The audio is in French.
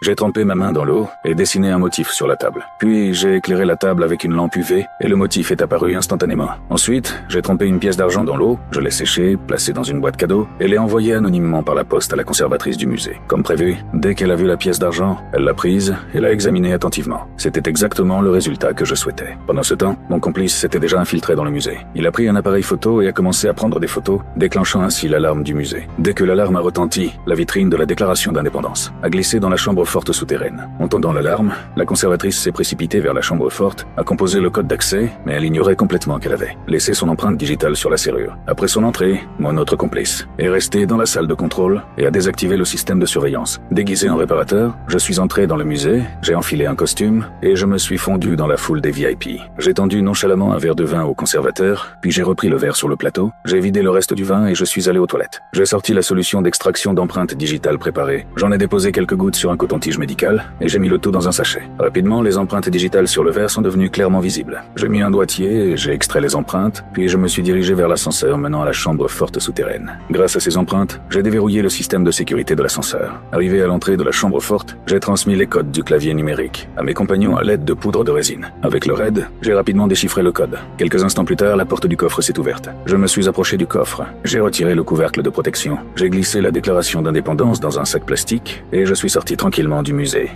J'ai trempé ma main dans l'eau et dessiné un motif sur la table. Puis j'ai éclairé la table avec une lampe UV et le motif est apparu instantanément. Ensuite, j'ai trempé une pièce d'argent dans l'eau, je l'ai séchée, placée dans une boîte cadeau et l'ai envoyée anonymement par la poste à la conservatrice du musée. Comme prévu, dès qu'elle a vu la pièce d'argent, elle l'a prise et l'a examinée attentivement. C'était exactement le résultat que je souhaitais. Pendant ce temps, mon complice s'était déjà infiltré dans le musée. Il a pris un appareil photo et a commencé à prendre des photos, déclenchant ainsi l'alarme du musée. Dès que l'alarme a retenti, la vitrine de la déclaration d'indépendance a glissé dans la chambre forte souterraine. Entendant l'alarme, la conservatrice s'est précipitée vers la chambre forte, a composé le code d'accès, mais elle ignorait complètement qu'elle avait laissé son empreinte digitale sur la serrure. Après son entrée, mon autre complice est resté dans la salle de contrôle et a désactivé le système de surveillance. Déguisé en réparateur, je suis entré dans le musée, j'ai enfilé un costume et je me suis fondu dans la foule des VIP. J'ai tendu nonchalamment un verre de vin au conservateur, puis j'ai repris le verre sur le plateau, j'ai vidé le reste du vin et je suis allé aux toilettes. J'ai sorti la solution d'extraction d'empreintes digitales préparée. J'en ai déposé quelques gouttes sur un coton-tige médical et j'ai mis le tout dans un sachet. Rapidement, les empreintes digitales sur le verre sont devenues clairement visibles. J'ai mis un doigtier et j'ai extrait les empreintes, puis je me suis dirigé vers l'ascenseur menant à la chambre forte souterraine. Grâce à ces empreintes, j'ai déverrouillé le système de sécurité de l'ascenseur. Arrivé à l'entrée de la chambre forte, j'ai transmis les codes du clavier numérique à mes compagnons à l'aide de poudre de résine. Avec le RAID, j'ai rapidement déchiffré le code. Quelques instants plus tard, la porte du coffre s'est ouverte. Je me suis approché du coffre. J'ai retiré le couvercle de protection. J'ai glissé la déclaration d'indépendance dans un sac plastique et je suis sorti tranquillement du musée.